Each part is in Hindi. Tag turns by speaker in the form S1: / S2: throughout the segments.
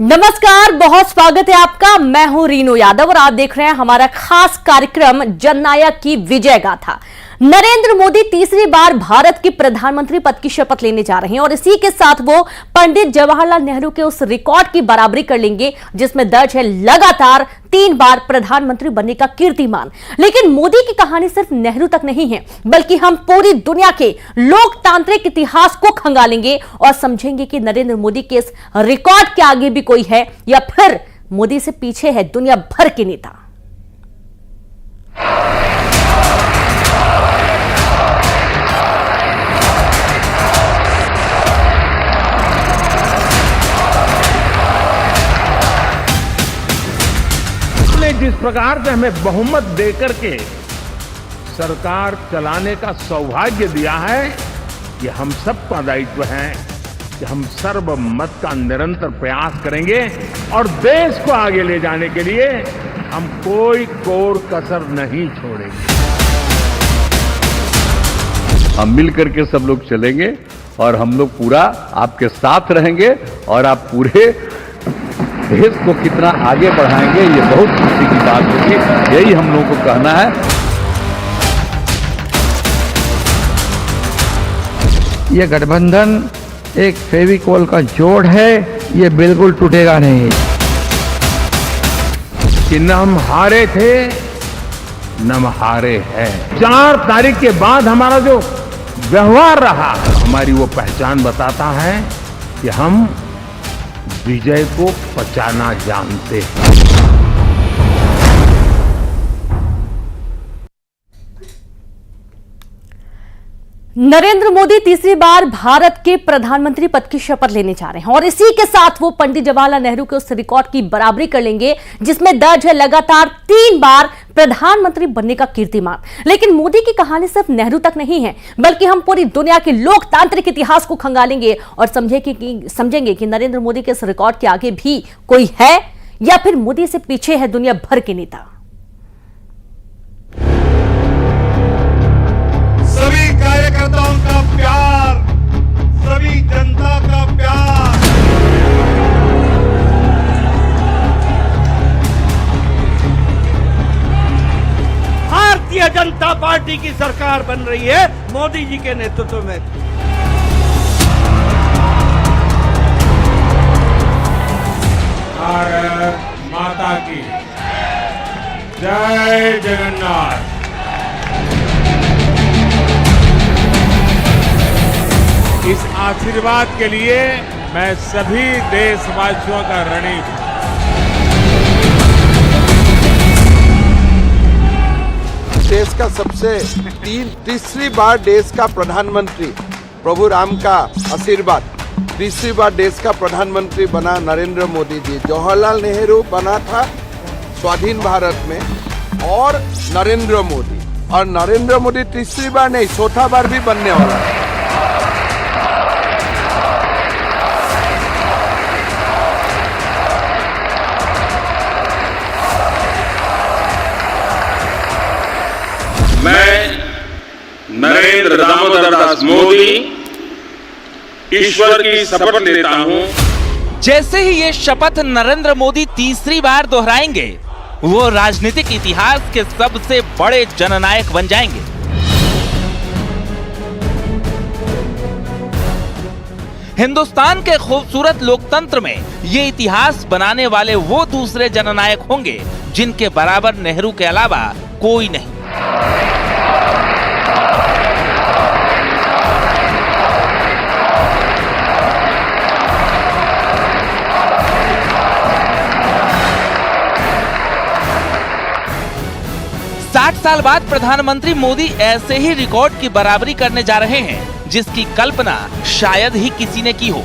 S1: नमस्कार, बहुत स्वागत है आपका। मैं हूं रीनू यादव और आप देख रहे हैं हमारा खास कार्यक्रम जननायक की विजय गाथा। नरेंद्र मोदी तीसरी बार भारत के प्रधानमंत्री पद की शपथ लेने जा रहे हैं और इसी के साथ वो पंडित जवाहरलाल नेहरू के उस रिकॉर्ड की बराबरी कर लेंगे जिसमें दर्ज है लगातार 3 बार प्रधानमंत्री बनने का कीर्तिमान। लेकिन मोदी की कहानी सिर्फ नेहरू तक नहीं है, बल्कि हम पूरी दुनिया के लोकतांत्रिक इतिहास को खंगालेंगे और समझेंगे कि नरेंद्र मोदी के इस रिकॉर्ड के आगे भी कोई है या फिर मोदी से पीछे है दुनिया भर के नेता।
S2: जिस प्रकार से हमें बहुमत देकर के सरकार चलाने का सौभाग्य दिया है, ये हम सबका दायित्व है कि हम सर्वमत का निरंतर प्रयास करेंगे और देश को आगे ले जाने के लिए हम कोई कोर कसर नहीं छोड़ेंगे।
S3: हम मिल करके सब लोग चलेंगे और हम लोग पूरा आपके साथ रहेंगे और आप पूरे देश को कितना आगे बढ़ाएंगे, ये बहुत खुशी की बात होगी। यही हम लोगों को कहना है।
S4: ये गठबंधन एक फेविकोल का जोड़ है, ये बिल्कुल टूटेगा नहीं।
S2: कि न हम हारे थे न हम हारे हैं। 4 तारीख के बाद हमारा जो व्यवहार रहा, हमारी वो पहचान बताता है कि हम विजय को पचाना जानते हैं।
S1: नरेंद्र मोदी तीसरी बार भारत के प्रधानमंत्री पद की शपथ लेने जा रहे हैं और इसी के साथ वो पंडित जवाहरलाल नेहरू के उस रिकॉर्ड की बराबरी कर लेंगे जिसमें दर्ज है लगातार 3 बार प्रधानमंत्री बनने का कीर्तिमान। लेकिन मोदी की कहानी सिर्फ नेहरू तक नहीं है, बल्कि हम पूरी दुनिया के लोकतांत्रिक इतिहास को खंगालेंगे और समझेंगे कि नरेंद्र मोदी के इस रिकॉर्ड के आगे भी कोई है या फिर मोदी से पीछे है दुनिया भर के नेता।
S5: सभी कार्यकर्ताओं का प्यार, सभी जनता का प्यार, भारतीय जनता पार्टी की सरकार बन रही है मोदी जी के नेतृत्व में। भारत माता की जय जगन्नाथ। इस आशीर्वाद के लिए मैं सभी देशवासियों का ऋणी हूं।
S6: देश का तीसरी बार देश का प्रधानमंत्री प्रभु राम का आशीर्वाद, तीसरी बार देश का प्रधानमंत्री बना नरेंद्र मोदी जी। जवाहरलाल नेहरू बना था स्वाधीन भारत में और नरेंद्र मोदी तीसरी बार नहीं, चौथा बार भी बनने वाला है।
S7: मैं नरेंद्र दामोदर दास मोदी ईश्वर की शपथ लेता हूं।
S8: जैसे ही ये शपथ नरेंद्र मोदी तीसरी बार दोहराएंगे, वो राजनीतिक इतिहास के सबसे बड़े जननायक बन जाएंगे। हिंदुस्तान के खूबसूरत लोकतंत्र में ये इतिहास बनाने वाले वो दूसरे जननायक होंगे जिनके बराबर नेहरू के अलावा कोई नहीं। साल बाद प्रधानमंत्री मोदी ऐसे ही रिकॉर्ड की बराबरी करने जा रहे हैं जिसकी कल्पना शायद ही किसी ने की हो।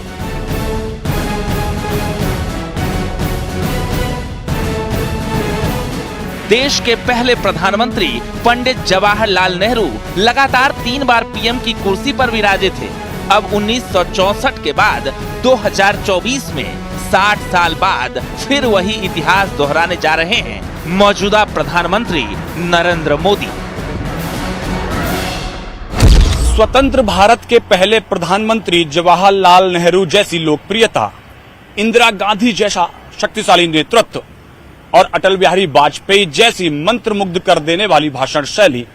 S8: देश के पहले प्रधानमंत्री पंडित जवाहरलाल नेहरू लगातार 3 बार पीएम की कुर्सी पर विराजे थे। अब 1964 के बाद 2024 में 60 साल बाद फिर वही इतिहास दोहराने जा रहे हैं मौजूदा प्रधानमंत्री नरेंद्र मोदी।
S9: स्वतंत्र भारत के पहले प्रधानमंत्री जवाहरलाल नेहरू जैसी लोकप्रियता इंदिरा गांधी जैसा शक्तिशाली नेतृत्व और अटल बिहारी वाजपेयी जैसी मंत्रमुग्ध कर देने वाली भाषण शैली,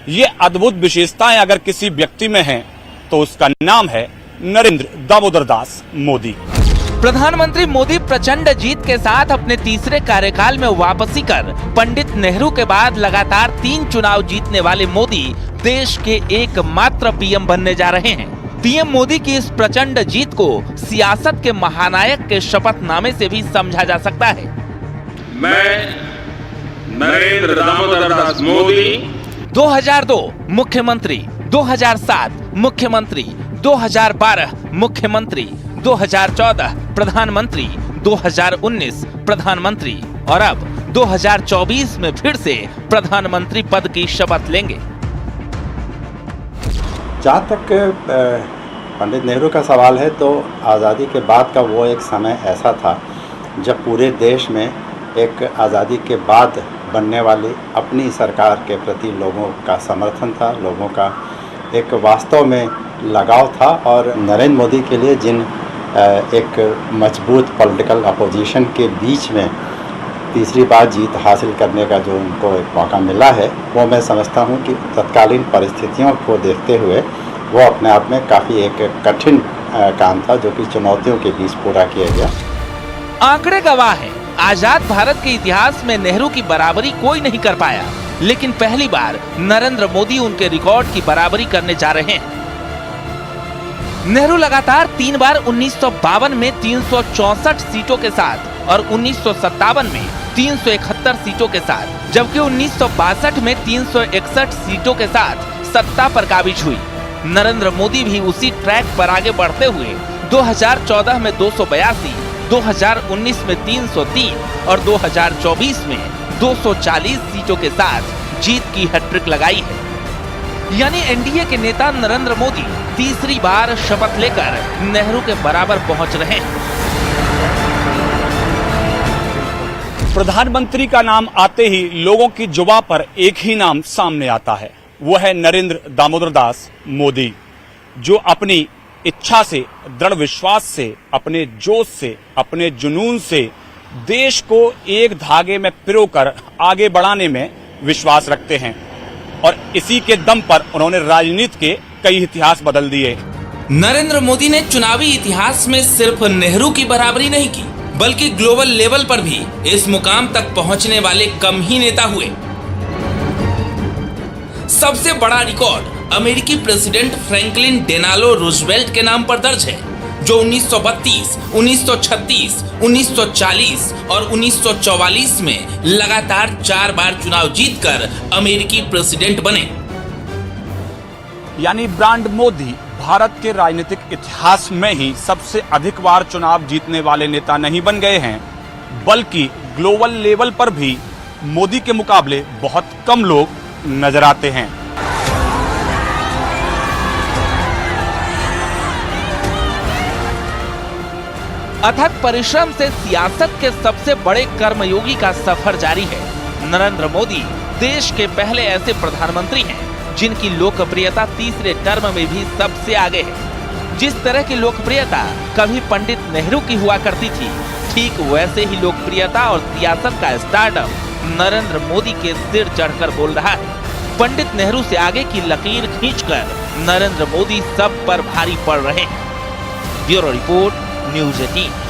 S9: ये अद्भुत विशेषताएं अगर किसी व्यक्ति में हैं तो उसका नाम है नरेंद्र दामोदर दास मोदी।
S8: प्रधानमंत्री मोदी प्रचंड जीत के साथ अपने तीसरे कार्यकाल में वापसी कर पंडित नेहरू के बाद लगातार 3 चुनाव जीतने वाले मोदी देश के एकमात्र पीएम बनने जा रहे हैं। पीएम मोदी की इस प्रचंड जीत को सियासत के महानायक के शपथनामे से भी समझा जा सकता है।
S7: मैं नरेंद्र दामोदर दास मोदी
S8: 2002 मुख्यमंत्री, 2007 मुख्यमंत्री, 2012 मुख्यमंत्री, 2014 प्रधानमंत्री, 2019 प्रधानमंत्री और अब 2024 में फिर से प्रधानमंत्री पद की शपथ लेंगे।
S10: जहाँ तक पंडित नेहरू का सवाल है तो आज़ादी के बाद का वो एक समय ऐसा था जब पूरे देश में एक आज़ादी के बाद बनने वाली अपनी सरकार के प्रति लोगों का समर्थन था, लोगों का एक वास्तव में लगाव था। और नरेंद्र मोदी के लिए जिन एक मजबूत पॉलिटिकल अपोजिशन के बीच में तीसरी बार जीत हासिल करने का जो उनको एक मौका मिला है, वो मैं समझता हूँ कि तत्कालीन परिस्थितियों को देखते हुए वो अपने आप में काफ़ी एक कठिन काम था जो कि चुनौतियों के बीच पूरा किया गया।
S8: आंकड़े गवाह हैं, आजाद भारत के इतिहास में नेहरू की बराबरी कोई नहीं कर पाया, लेकिन पहली बार नरेंद्र मोदी उनके रिकॉर्ड की बराबरी करने जा रहे हैं। नेहरू लगातार 3 बार 1952 में 364 सीटों के साथ और 1957 में 371 सीटों के साथ, जबकि 1962 में 361 सीटों के साथ सत्ता पर काबिज हुई। नरेंद्र मोदी भी उसी ट्रैक पर आगे बढ़ते हुए 2014 में 282, 2019 में 303 और 2024 में 240 सीटों के साथ जीत की हैट्रिक लगाई है। यानी एनडीए के नेता नरेंद्र मोदी तीसरी बार शपथ लेकर नेहरू के बराबर पहुंच रहे हैं।
S9: प्रधानमंत्री का नाम आते ही लोगों की जुबां पर एक ही नाम सामने आता है, वो है नरेंद्र दामोदर दास मोदी, जो अपनी इच्छा से, दृढ़ विश्वास से, अपने जोश से, अपने जुनून से देश को एक धागे में पिरोकर आगे बढ़ाने में विश्वास रखते हैं और इसी के दम पर उन्होंने राजनीति के कई इतिहास बदल दिए।
S8: नरेंद्र मोदी ने चुनावी इतिहास में सिर्फ नेहरू की बराबरी नहीं की, बल्कि ग्लोबल लेवल पर भी इस मुकाम तक पहुंचने वाले कम ही नेता हुए। सबसे बड़ा रिकॉर्ड अमेरिकी प्रेसिडेंट फ्रैंकलिन डेनालो रूजवेल्ट के नाम पर दर्ज है, जो 1932, 1936, 1940 और 1944 में लगातार 4 बार चुनाव जीतकर अमेरिकी प्रेसिडेंट बने।
S9: यानी ब्रांड मोदी भारत के राजनीतिक इतिहास में ही सबसे अधिक बार चुनाव जीतने वाले नेता नहीं बन गए हैं, बल्कि ग्लोबल लेवल पर भी मोदी के मुकाबले बहुत कम लोग नजर आते हैं।
S8: अथक परिश्रम से सियासत के सबसे बड़े कर्मयोगी का सफर जारी है। नरेंद्र मोदी देश के पहले ऐसे प्रधानमंत्री हैं जिनकी लोकप्रियता तीसरे टर्म में भी सबसे आगे है। जिस तरह की लोकप्रियता कभी पंडित नेहरू की हुआ करती थी, ठीक वैसे ही लोकप्रियता और सियासत का स्टारडम नरेंद्र मोदी के सिर चढ़कर बोल रहा है। पंडित नेहरू से आगे की लकीर खींचकर नरेंद्र मोदी सब पर भारी पड़ रहे हैं। Bureau report, news 18।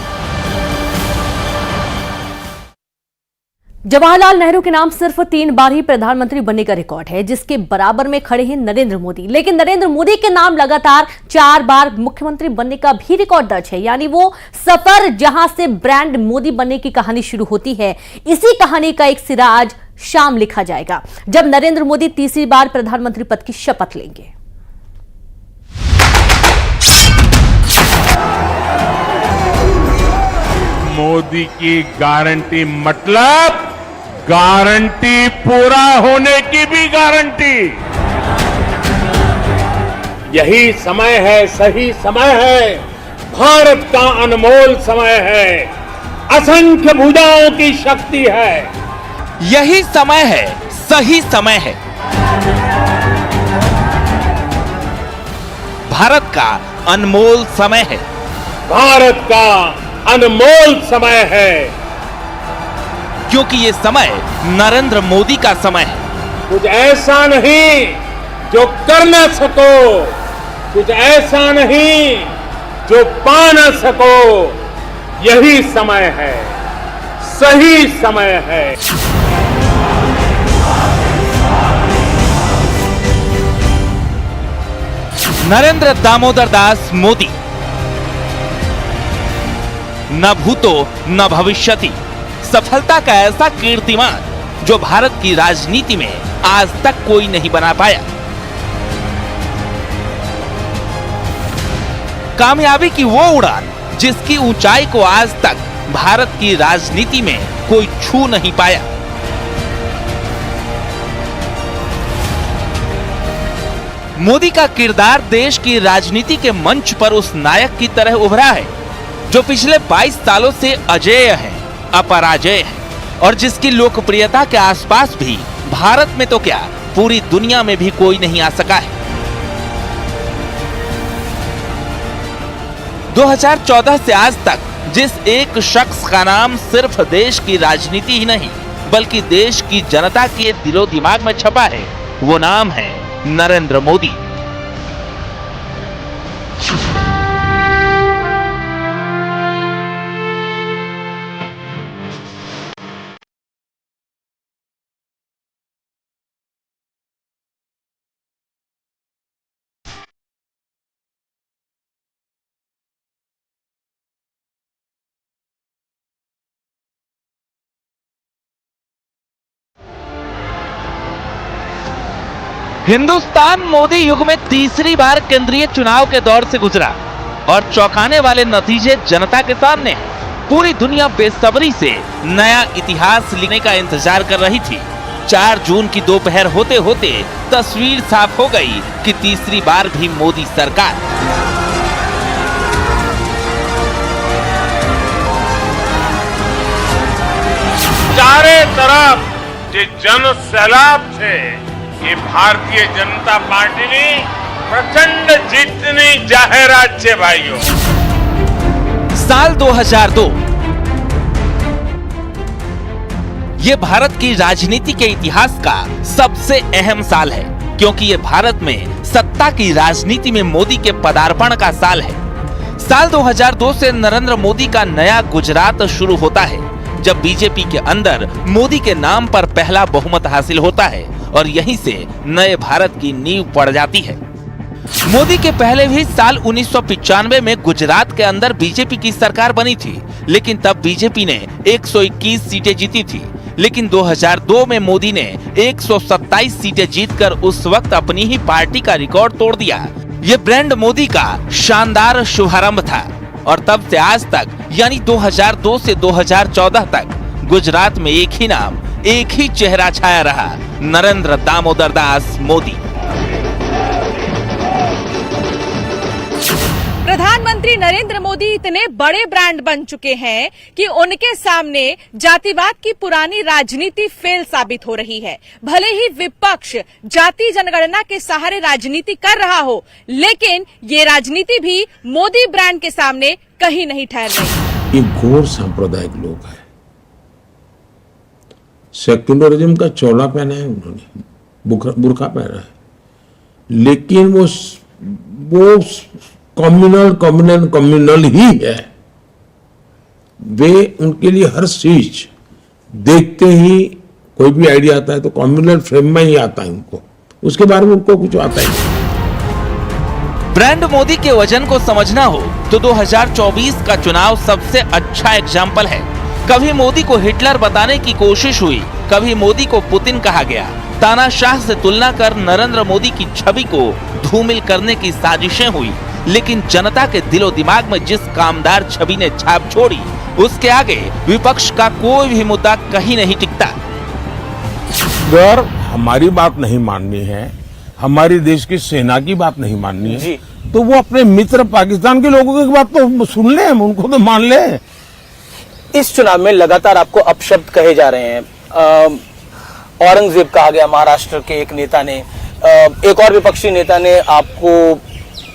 S1: Jawaharlal Nehru के नाम सिर्फ 3 बार ही प्रधानमंत्री बनने का रिकॉर्ड है, जिसके बराबर में खड़े हैं नरेंद्र मोदी। लेकिन नरेंद्र मोदी के नाम लगातार 4 बार मुख्यमंत्री बनने का भी रिकॉर्ड दर्ज है। यानी वो सफर जहां से ब्रांड मोदी बनने की कहानी शुरू होती है, इसी कहानी का एक सिरा आज शाम लिखा जाएगा, जब नरेंद्र मोदी तीसरी बार प्रधानमंत्री पद की शपथ लेंगे।
S2: मोदी की गारंटी मतलब गारंटी पूरा होने की भी गारंटी। यही समय है, सही समय है, भारत का अनमोल समय है, असंख्य भुजाओं की शक्ति है।
S8: यही समय है, सही समय है। भारत का अनमोल समय है।
S2: भारत का अनमोल समय है,
S8: क्योंकि ये समय नरेंद्र मोदी का समय है।
S2: कुछ ऐसा नहीं जो कर न सको, कुछ ऐसा नहीं जो पा न सको, यही समय है, सही समय है।
S8: नरेंद्र दामोदर दास मोदी, न भूतो न भविष्यति, सफलता का ऐसा कीर्तिमान जो भारत की राजनीति में आज तक कोई नहीं बना पाया। कामयाबी की वो उड़ान जिसकी ऊंचाई को आज तक भारत की राजनीति में कोई छू नहीं पाया। मोदी का किरदार देश की राजनीति के मंच पर उस नायक की तरह उभरा है जो पिछले 22 सालों से अजेय है, अपराजेय है और जिसकी लोकप्रियता के आसपास भी भारत में तो क्या पूरी दुनिया में भी कोई नहीं आ सका है। 2014 से आज तक जिस एक शख्स का नाम सिर्फ देश की राजनीति ही नहीं बल्कि देश की जनता के दिलो दिमाग में छपा है, वो नाम है नरेंद्र मोदी। हिंदुस्तान मोदी युग में तीसरी बार केंद्रीय चुनाव के दौर से गुजरा और चौंकाने वाले नतीजे जनता के सामने। पूरी दुनिया बेसब्री से नया इतिहास लिखने का इंतजार कर रही थी। 4 जून की दोपहर होते होते तस्वीर साफ हो गई कि तीसरी बार भी मोदी सरकार।
S2: चारे तरफ जो जन सैलाब थे, ये भारतीय जनता पार्टी ने प्रचंड जीतनी जाहिरात छे भाइयों।
S8: साल 2002 ये भारत की राजनीति के इतिहास का सबसे अहम साल है क्योंकि ये भारत में सत्ता की राजनीति में मोदी के पदार्पण का साल है। साल 2002 से नरेंद्र मोदी का नया गुजरात शुरू होता है जब बीजेपी के अंदर मोदी के नाम पर पहला बहुमत हासिल होता है और यहीं से नए भारत की नींव पड़ जाती है। मोदी के पहले भी साल 1995 में गुजरात के अंदर बीजेपी की सरकार बनी थी, लेकिन तब बीजेपी ने 121 सीटें जीती थी। लेकिन 2002 में मोदी ने 127 सीटें जीतकर उस वक्त अपनी ही पार्टी का रिकॉर्ड तोड़ दिया। ये ब्रांड मोदी का शानदार शुभारंभ था और तब से आज तक यानी 2002 से 2014 तक गुजरात में एक ही नाम, एक ही चेहरा छाया रहा, नरेंद्र दामोदर दास मोदी।
S11: प्रधानमंत्री नरेंद्र मोदी इतने बड़े ब्रांड बन चुके हैं कि उनके सामने जातिवाद की पुरानी राजनीति फेल साबित हो रही है। भले ही विपक्ष जाति जनगणना के सहारे राजनीति कर रहा हो, लेकिन ये राजनीति भी मोदी ब्रांड के सामने कहीं नहीं ठहर रही।
S12: ये घोर सांप्रदायिक लोग हैं। सेक्युलरिज्म का चोला पहना है उन्होंने, बुर्का पहना है, लेकिन वो कम्युनल ही है। वे उनके लिए हर चीज देखते ही कोई भी आइडिया आता है तो कम्युनल फ्रेम में ही आता है उनको, उसके बारे में उनको कुछ आता ही नहीं।
S8: ब्रांड मोदी के वजन को समझना हो तो 2024 का चुनाव सबसे अच्छा एग्जाम्पल है। कभी मोदी को हिटलर बताने की कोशिश हुई, कभी मोदी को पुतिन कहा गया। तानाशाह से तुलना कर नरेंद्र मोदी की छवि को धूमिल करने की साजिशें हुई, लेकिन जनता के दिलो दिमाग में जिस कामदार छवि ने छाप छोड़ी, उसके आगे विपक्ष का कोई भी मुद्दा कहीं नहीं टिकता।
S2: अगर हमारी बात नहीं माननी है, हमारी देश की सेना की बात नहीं माननी है, तो वो अपने मित्र पाकिस्तान के लोगों की बात तो सुन ले, उनको तो मान ले।
S13: इस चुनाव में लगातार आपको अपशब्द कहे जा रहे हैं। औरंगजेब कहा गया महाराष्ट्र के एक नेता ने, एक और विपक्षी नेता ने आपको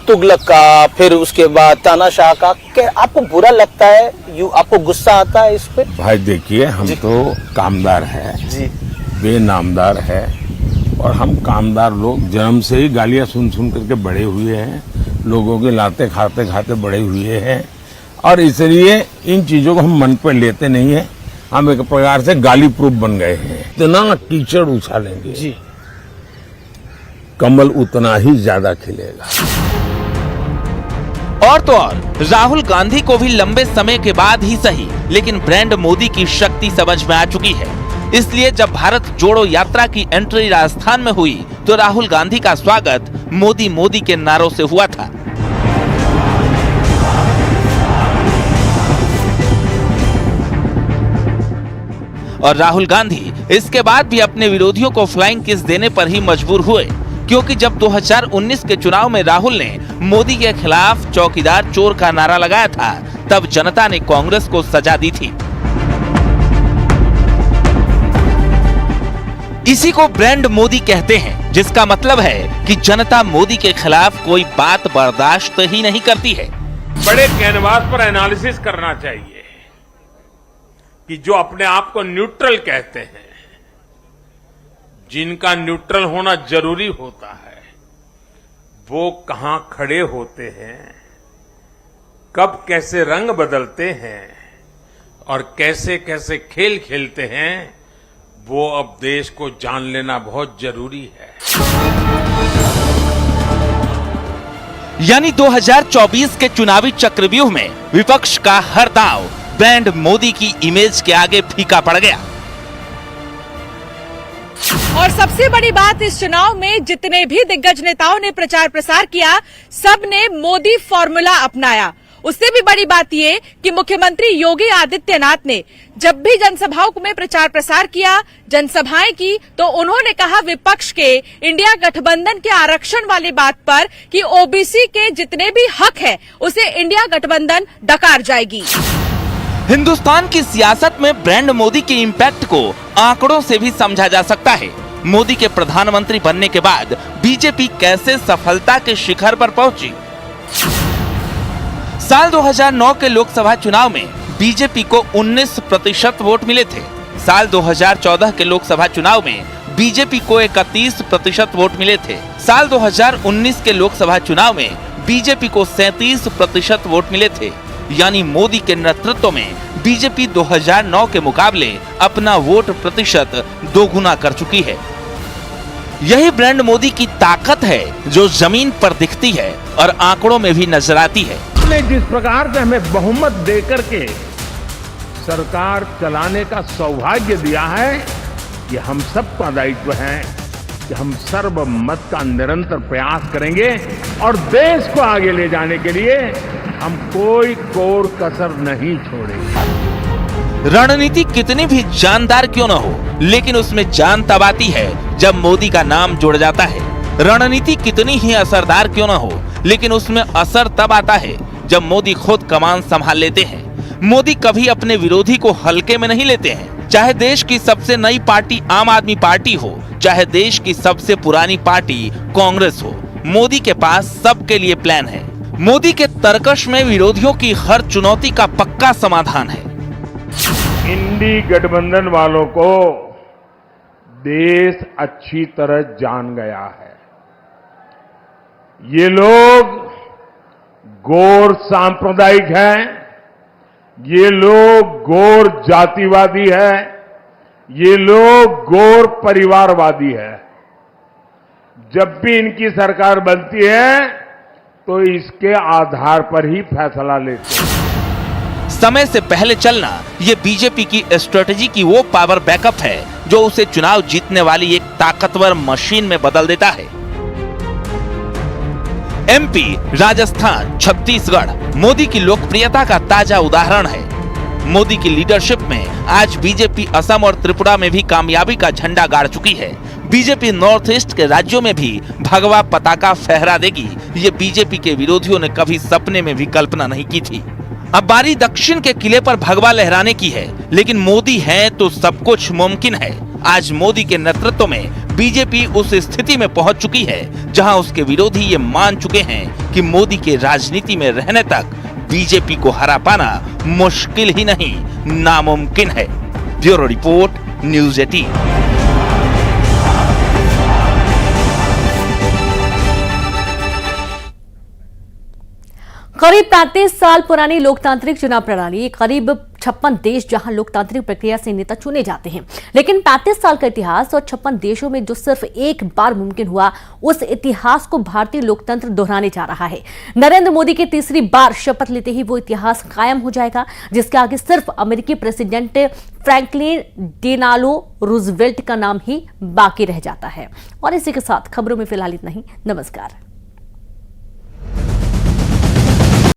S13: तुगलक का, फिर उसके बाद तानाशाह का, क्या आपको बुरा लगता है? आपको गुस्सा आता है इस पे?
S2: भाई देखिए, हम तो कामदार हैं
S13: जी,
S2: बेनामदार है, और हम कामदार लोग जन्म से ही गालियां सुन सुन करके बड़े हुए हैं, लोगों के लाते खाते खाते बड़े हुए हैं, और इसलिए इन चीजों को हम मन पर लेते नहीं है। हम एक प्रकार से गाली प्रूफ बन गए हैं। इतना कीचड़ उछालेंगे
S13: जी,
S2: कमल उतना ही ज्यादा खिलेगा।
S8: और तो और राहुल गांधी को भी लंबे समय के बाद ही सही, लेकिन ब्रांड मोदी की शक्ति समझ में आ चुकी है। इसलिए जब भारत जोड़ो यात्रा की एंट्री राजस्थान में हुई तो राहुल गांधी का स्वागत मोदी मोदी के नारों से हुआ था। और राहुल गांधी इसके बाद भी अपने विरोधियों को फ्लाइंग किस देने पर ही मजबूर हुए, क्योंकि जब 2019 के चुनाव में राहुल ने मोदी के खिलाफ चौकीदार चोर का नारा लगाया था, तब जनता ने कांग्रेस को सजा दी थी। इसी को ब्रांड मोदी कहते हैं, जिसका मतलब है कि जनता मोदी के खिलाफ कोई बात बर्दाश्त ही नहीं करती है।
S5: बड़े कैनवास पर एनालिसिस करना चाहिए कि जो अपने आप को न्यूट्रल कहते हैं, जिनका न्यूट्रल होना जरूरी होता है, वो कहां खड़े होते हैं, कब कैसे रंग बदलते हैं और कैसे कैसे खेल खेलते हैं, वो अब देश को जान लेना बहुत जरूरी है।
S8: यानी 2024 के चुनावी चक्रव्यूह में विपक्ष का हर दांव ब्रांड मोदी की इमेज के आगे फीका पड़ गया।
S11: और सबसे बड़ी बात, इस चुनाव में जितने भी दिग्गज नेताओं ने प्रचार प्रसार किया, सब ने मोदी फॉर्मूला अपनाया। उससे भी बड़ी बात ये कि मुख्यमंत्री योगी आदित्यनाथ ने जब भी जनसभाओं में प्रचार प्रसार किया, जनसभाएं की, तो उन्होंने कहा विपक्ष के इंडिया गठबंधन के आरक्षण वाली बात पर कि ओबीसी के जितने भी हक है उसे इंडिया गठबंधन डकार जाएगी।
S8: हिंदुस्तान की सियासत में ब्रांड मोदी के इम्पैक्ट को आंकड़ों से भी समझा जा सकता है। मोदी के प्रधानमंत्री बनने के बाद बीजेपी कैसे सफलता के शिखर पर पहुंची। साल 2009 के लोकसभा चुनाव में बीजेपी को 19% वोट मिले थे। साल 2014 के लोकसभा चुनाव में बीजेपी को 31% वोट मिले थे। साल 2019 के लोकसभा चुनाव में बीजेपी को 37% वोट मिले थे। यानी मोदी के नेतृत्व में बीजेपी 2009 के मुकाबले अपना वोट प्रतिशत दोगुना कर चुकी है। यही ब्रांड मोदी की ताकत है जो जमीन पर दिखती है और आंकड़ों में भी नजर आती है।
S2: ने जिस प्रकार से हमें बहुमत देकर के सरकार चलाने का सौभाग्य दिया है, ये हम सबका दायित्व है कि हम सर्वमत का निरंतर प्रयास करेंगे और देश को आगे ले जाने के लिए हम कोई कोर कसर नहीं छोड़ेंगे।
S8: रणनीति कितनी भी जानदार क्यों न हो, लेकिन उसमें जान तब आती है जब मोदी का नाम जुड़ जाता है। रणनीति कितनी ही असरदार क्यों न हो, लेकिन उसमें असर तब आता है जब मोदी खुद कमान संभाल लेते हैं। मोदी कभी अपने विरोधी को हल्के में नहीं लेते हैं। चाहे देश की सबसे नई पार्टी आम आदमी पार्टी हो, चाहे देश की सबसे पुरानी पार्टी कांग्रेस हो, मोदी के पास सबके लिए प्लान है। मोदी के तर्कश में विरोधियों की हर चुनौती का पक्का समाधान है।
S2: इंडी गठबंधन वालों को देश अच्छी तरह जान गया है। ये लोग गौर सांप्रदायिक हैं, ये लोग गौर जातिवादी है, ये लोग गौर परिवारवादी है। जब भी इनकी सरकार बनती है तो इसके आधार पर ही फैसला लेते हैं।
S8: समय से पहले चलना ये बीजेपी की स्ट्रेटजी की वो पावर बैकअप है जो उसे चुनाव जीतने वाली एक ताकतवर मशीन में बदल देता है। एमपी, राजस्थान, छत्तीसगढ़ मोदी की लोकप्रियता का ताजा उदाहरण है। मोदी की लीडरशिप में आज बीजेपी असम और त्रिपुरा में भी कामयाबी का झंडा गाड़ चुकी है। बीजेपी नॉर्थ ईस्ट के राज्यों में भी भगवा पताका फहरा देगी, ये बीजेपी के विरोधियों ने कभी सपने में भी कल्पना नहीं की थी। अब बारी दक्षिण के किले पर भगवा लहराने की है, लेकिन मोदी हैं तो सब कुछ मुमकिन है। आज मोदी के नेतृत्व में बीजेपी उस स्थिति में पहुंच चुकी है जहां उसके विरोधी ये मान चुके हैं कि मोदी के राजनीति में रहने तक बीजेपी को हरा पाना मुश्किल ही नहीं, नामुमकिन है। Bureau report, news 18।
S1: करीब 35 साल पुरानी लोकतांत्रिक चुनाव प्रणाली, करीब 56 देश जहां लोकतांत्रिक प्रक्रिया से नेता चुने जाते हैं, लेकिन 35 साल का इतिहास और 56 देशों में जो सिर्फ एक बार मुमकिन हुआ, उस इतिहास को भारतीय लोकतंत्र दोहराने जा रहा है। नरेंद्र मोदी के तीसरी बार शपथ लेते ही वो इतिहास कायम हो जाएगा, जिसके आगे सिर्फ अमेरिकी प्रेसिडेंट फ्रैंकलिन डेलानो रूजवेल्ट का नाम ही बाकी रह जाता है। और इसी के साथ खबरों में फिलहाल इतना ही। नमस्कार।